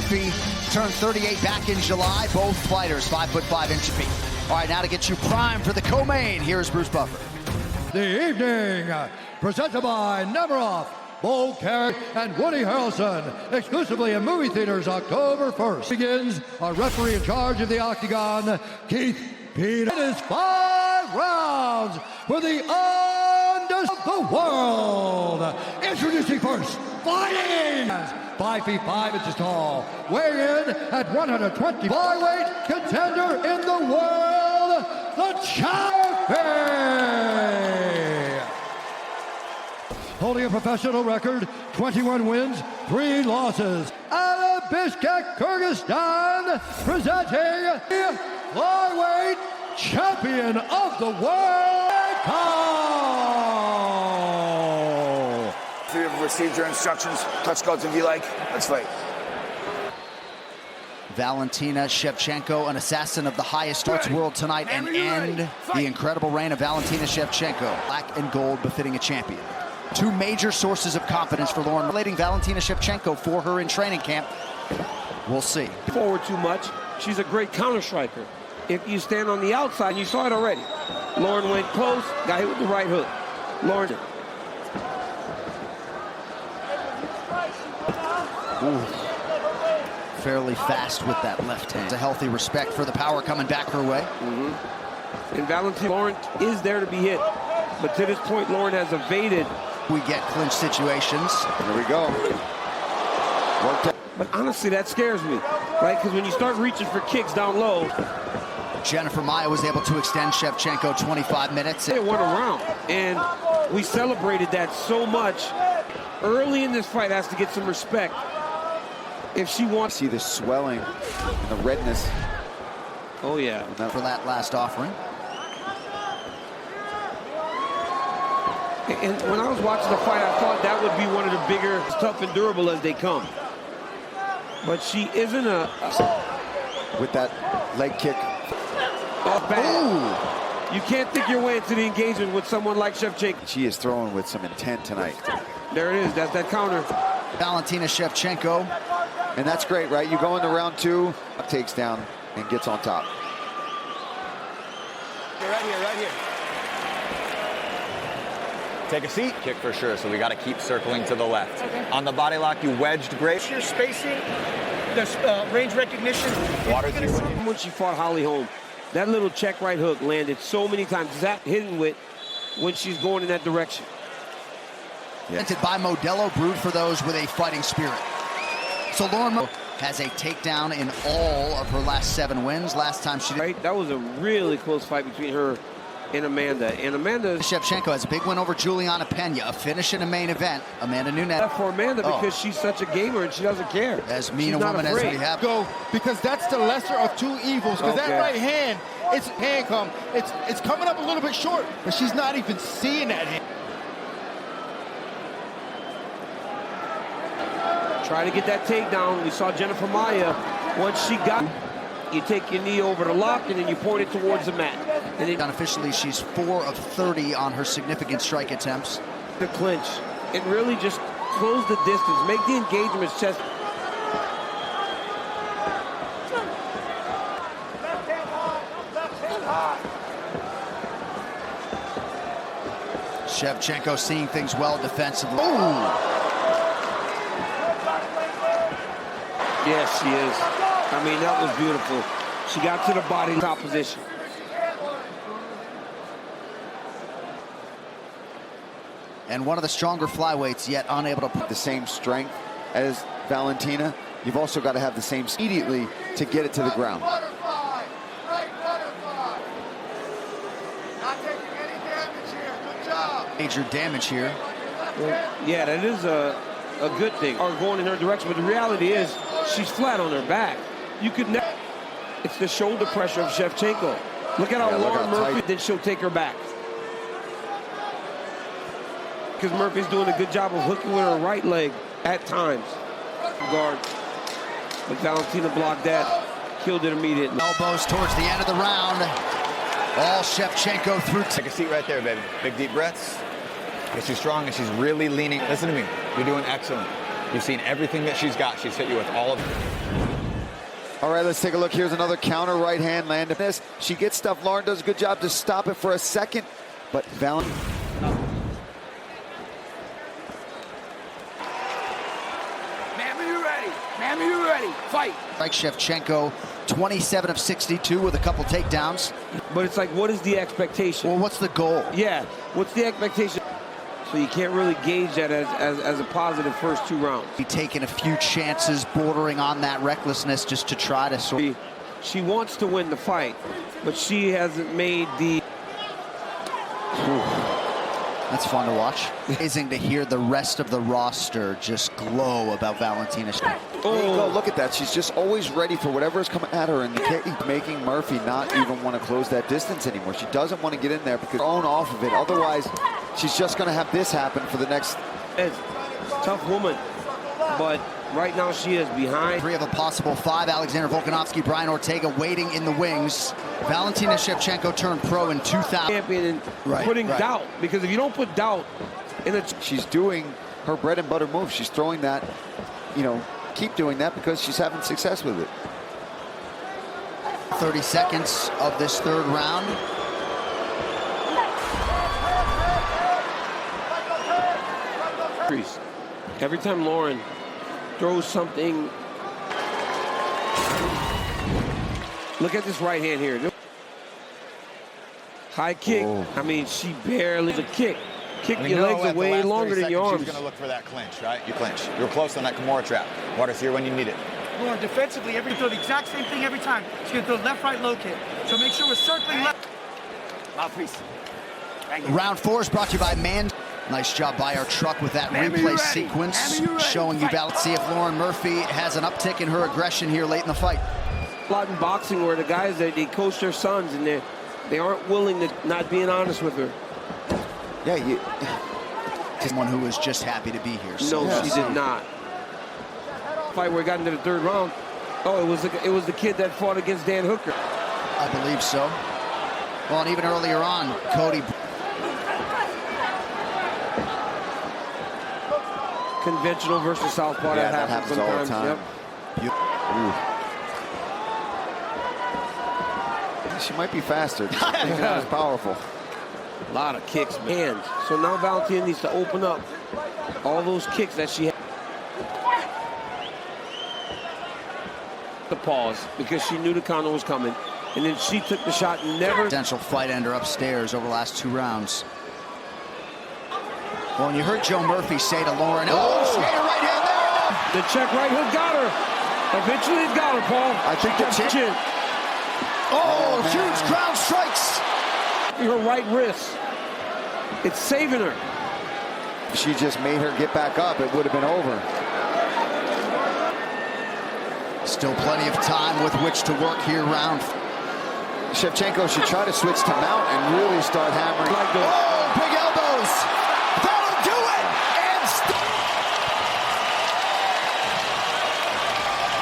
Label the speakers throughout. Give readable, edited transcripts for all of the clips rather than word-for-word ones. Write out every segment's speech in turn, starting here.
Speaker 1: Murphy turned 38 back in July. Both fighters 5'5" feet. All right, now to get you primed for the co-main, here's Bruce Buffer.
Speaker 2: The evening presented by Nemiroff, Bo Carey, and Woody Harrelson, exclusively in movie theaters October 1st. Begins our referee in charge of the Octagon, Keith Pete. It is 5 rounds for the undisputed of the world. Introducing first, fighting 5 feet 5 inches tall, weighing in at 120, flyweight contender in the world, the champion. Holding a professional record, 21 wins, 3 losses. Out of Bishkek, Kyrgyzstan, presenting the flyweight champion of the world,
Speaker 3: If you've received your instructions, touch goes if you like. Let's fight.
Speaker 1: Valentina Shevchenko, an assassin of the highest sports world tonight, and end the incredible reign of Valentina Shevchenko. Black and gold befitting a champion. 2 major sources of confidence for Lauren, relating Valentina Shevchenko for her in training camp. We'll see.
Speaker 4: Forward too much. She's a great counter striker. If you stand on the outside, and you saw it already. Lauren went close, got hit with the right hook. Lauren.
Speaker 1: Ooh. Fairly fast with that left hand. A healthy respect for the power coming back her way.
Speaker 4: And Valentina, Lauren is there to be hit. But to this point, Lauren has evaded.
Speaker 1: We get clinch situations.
Speaker 3: Here we go.
Speaker 4: But honestly, that scares me, right? Because when you start reaching for kicks down low.
Speaker 1: Jennifer Maia was able to extend Shevchenko 25 minutes.
Speaker 4: It went around, and we celebrated that so much. Early in this fight has to get some respect. If she wants...
Speaker 3: See the swelling and the redness.
Speaker 4: Oh, yeah.
Speaker 1: For that last offering.
Speaker 4: And when I was watching the fight, I thought that would be one of the bigger, tough and durable as they come. But she isn't a...
Speaker 3: With that leg kick.
Speaker 4: Bad. You can't think your way into the engagement with someone like Shevchenko.
Speaker 3: She is throwing with some intent tonight.
Speaker 4: There it is. That's that counter.
Speaker 1: Valentina Shevchenko.
Speaker 3: And that's great, right? You go into round 2, takes down and gets on top.
Speaker 5: You're right here, right here. Take a seat. Kick for sure, so we got to keep circling to the left. Okay. On the body lock, you wedged great.
Speaker 6: Your spacing, the range recognition.
Speaker 5: Water through.
Speaker 4: When she fought Holly Holm, that little check right hook landed so many times. That hitting with when she's going in that direction.
Speaker 1: Invented by Modelo, brewed for those with a fighting spirit. So Lauren has a takedown in all of her last 7 wins. Last time she did.
Speaker 4: Right, that was a really close fight between her and Amanda. And Amanda...
Speaker 1: Shevchenko has a big win over Juliana Pena, a finish in a main event. Amanda Nunes.
Speaker 4: For Amanda, because she's such a gamer and she doesn't care.
Speaker 1: As mean a woman as we have.
Speaker 6: Go, because that's the lesser of 2 evils. Because that right hand, it's hand come. It's coming up a little bit short, but she's not even seeing that hand.
Speaker 4: Try to get that takedown. We saw Jennifer Maia. Once she got, you take your knee over the lock and then you point it towards the mat. And then
Speaker 1: unofficially, she's 4 of 30 on her significant strike attempts.
Speaker 4: The clinch and really just close the distance, make the engagements chest.
Speaker 1: Shevchenko seeing things well defensively. Ooh.
Speaker 4: Yes, she is. I mean, that was beautiful. She got to the body top position.
Speaker 1: And one of the stronger flyweights, yet unable to put
Speaker 3: the same strength as Valentina. You've also got to have the same immediately to get it to the ground.
Speaker 6: Not taking any damage here. Good job.
Speaker 1: Major damage here.
Speaker 4: Well, yeah, that is a good thing. Or going in her direction, but the reality is she's flat on her back. You could never. It's the shoulder pressure of Shevchenko. Look at how Lauren Murphy, then she'll take her back. Because Murphy's doing a good job of hooking with her right leg at times. Guard. But Valentina blocked that. Killed it immediately.
Speaker 1: Elbows towards the end of the round. All Shevchenko through.
Speaker 5: Take a seat right there, baby. Big deep breaths. She's strong and she's really leaning. Listen to me. You're doing excellent. You've seen everything that she's got. She's hit you with all of it.
Speaker 3: All right, let's take a look. Here's another counter right hand landed. This, she gets stuff. Lauren does a good job to stop it for a second, but Valentina.
Speaker 7: Ma'am, are you ready? Ma'am, are you ready? Fight.
Speaker 1: Like Shevchenko, 27 of 62 with a couple takedowns.
Speaker 4: But it's like, what is the expectation?
Speaker 1: Well, what's the goal?
Speaker 4: Yeah, what's the expectation? So you can't really gauge that as a positive first 2 rounds.
Speaker 1: Be taking a few chances bordering on that recklessness just to try to sort.
Speaker 4: She wants to win the fight, but she hasn't made the...
Speaker 1: That's fun to watch. Amazing to hear the rest of the roster just glow about Valentina.
Speaker 3: There you go. Look at that. She's just always ready for whatever is coming at her, and making Murphy not even want to close that distance anymore. She doesn't want to get in there because they're thrown off of it. Otherwise, she's just going to have this happen for the next...
Speaker 4: It's a tough woman, but right now she is behind.
Speaker 1: 3 of a possible 5. Alexander Volkanovski, Brian Ortega waiting in the wings. Valentina Shevchenko turned pro in 2000.
Speaker 4: Champion and putting doubt, because if you don't put doubt in it,
Speaker 3: she's doing her bread and butter move. She's throwing that, you know, keep doing that because she's having success with it.
Speaker 1: 30 seconds of this 3rd round.
Speaker 4: Every time Lauren throws something, look at this right hand here. High kick. I mean, she barely a kick. Kick your legs are way longer than your arms.
Speaker 5: She's going to look for that clinch, right? You clinch. You're close on that Kimura trap. Water's here when you need it.
Speaker 7: Lauren, defensively, throw the exact same thing every time. She's going to throw left, right, low kick. So make sure we're circling left. Mouthpiece.
Speaker 1: Round 4 is brought to you by Man. Nice job by our truck with that replay sequence, showing you about. See if Lauren Murphy has an uptick in her aggression here late in the fight.
Speaker 4: A lot in boxing where the guys, they coach their sons, and they aren't willing to not being honest with her.
Speaker 3: Yeah,
Speaker 1: someone who was just happy to be here. So.
Speaker 4: No, she did not. Fight where it got into the 3rd round. Oh, it was the kid that fought against Dan Hooker.
Speaker 1: I believe so. Well, and even earlier on, Cody.
Speaker 4: Conventional versus southpaw.
Speaker 3: Yeah,
Speaker 4: that happens
Speaker 3: all the
Speaker 4: sometimes.
Speaker 3: time. Yep. She might be faster. She's not as powerful.
Speaker 4: A lot of kicks, man. So now Valentina needs to open up all those kicks that she had. The pause, because she knew the counter was coming, and then she took the shot and never...
Speaker 1: Potential fight ender upstairs over the last 2 rounds. Well, and you heard Joe Murphy say to Lauren, straight right hand there.
Speaker 4: The check right hook got her. Eventually it got her, Paul.
Speaker 3: I think the chin.
Speaker 1: Huge ground strikes.
Speaker 4: Her right wrist. It's saving her.
Speaker 3: If she just made her get back up, it would have been over.
Speaker 1: Still plenty of time with which to work here round.
Speaker 3: Shevchenko should try to switch to mount and really start hammering.
Speaker 1: Big elbows. That'll do it.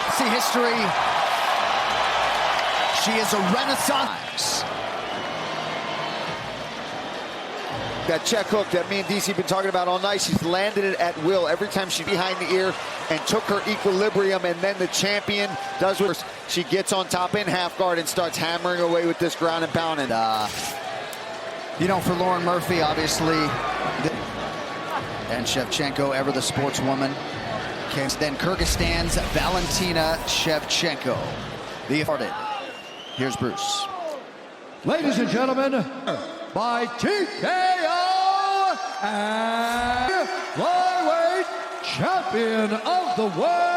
Speaker 1: And see history. She is a renaissance.
Speaker 3: That check hook that me and DC been talking about all night, she's landed it at will every time she's behind the ear and took her equilibrium, and then the champion does what she gets on top in half guard and starts hammering away with this ground and pound. And
Speaker 1: you know, for Lauren Murphy, obviously, and Shevchenko, ever the sportswoman. Then Kyrgyzstan's Valentina Shevchenko. Here's Bruce.
Speaker 2: Ladies and gentlemen, by TKO and flyweight champion of the world,